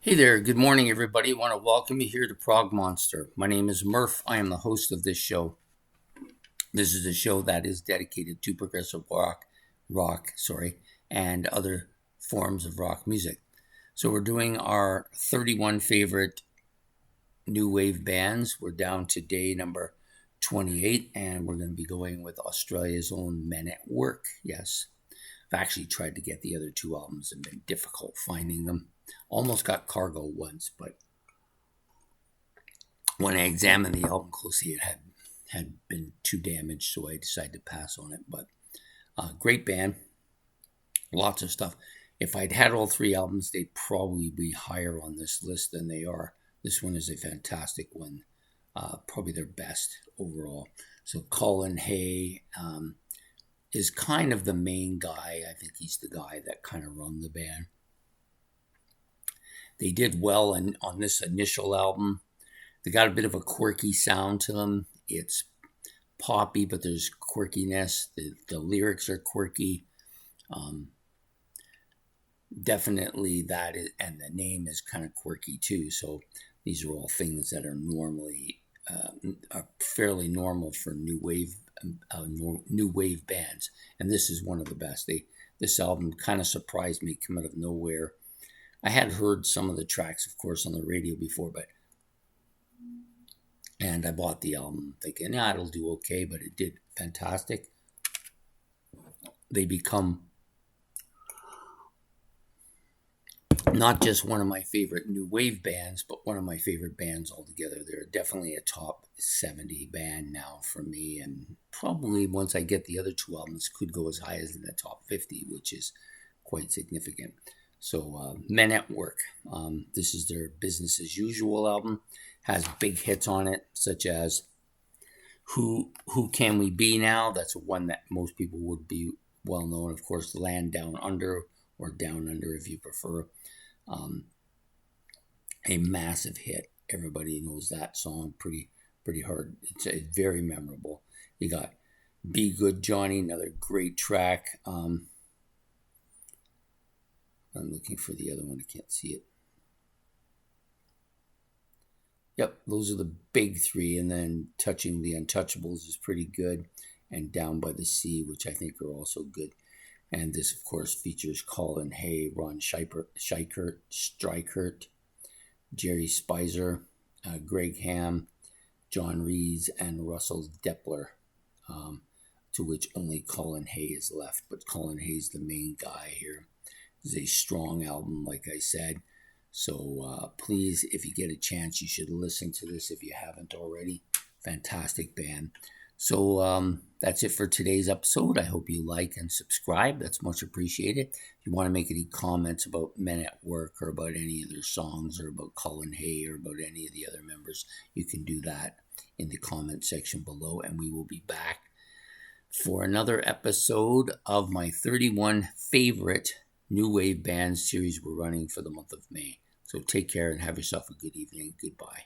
Hey there, good morning, everybody. I want to welcome you here to Prog Monster. My name is Murph. I am the host of this show. This is a show that is dedicated to progressive rock, and other forms of rock music. So we're doing our 31 favorite new wave bands. We're down to day number 28, and we're going to be going with Australia's own Men at Work. Yes, I've actually tried to get the other two albums and been difficult finding them. Almost got Cargo once, but when I examined the album closely, it had been too damaged, so I decided to pass on it. But great band, lots of stuff. If I'd had all three albums, they'd probably be higher on this list than they are. This one is a fantastic one, probably their best overall. So Colin Hay is kind of the main guy. I think he's the guy that kind of run the band. They did well on this initial album. They got a bit of a quirky sound to them. It's poppy, but there's quirkiness. The lyrics are quirky. Definitely that is, and the name is kind of quirky too. So these are all things that are normally are fairly normal for new wave bands, and this is one of the best. This album kind of surprised me, come out of nowhere. I had heard some of the tracks, of course, on the radio before, and I bought the album thinking, it'll do okay, but it did fantastic. They become not just one of my favorite new wave bands, but one of my favorite bands altogether. They're definitely a top 70 band now for me, and probably once I get the other two albums, could go as high as in the top 50, which is quite significant. So Men at Work, this is their Business as Usual album, has big hits on it, such as Who Can We Be Now? That's one that most people would be well known. Of course, Land Down Under, or Down Under if you prefer. A massive hit. Everybody knows that song pretty hard. It's very memorable. You got Be Good Johnny, another great track. I'm looking for the other one. I can't see it. Yep, those are the big three. And then Touching the Untouchables is pretty good. And Down by the Sea, which I think are also good. And this, of course, features Colin Hay, Ron Strykert, Jerry Spicer, Greg Ham, John Rees, and Russell Depler, to which only Colin Hay is left. But Colin Hay's the main guy here. It's a strong album, like I said. So please, if you get a chance, you should listen to this if you haven't already. Fantastic band. So that's it for today's episode. I hope you like and subscribe. That's much appreciated. If you want to make any comments about Men at Work or about any of their songs or about Colin Hay or about any of the other members, you can do that in the comment section below. And we will be back for another episode of my 31 favorite new wave bands series we're running for the month of May. So take care and have yourself a good evening. Goodbye.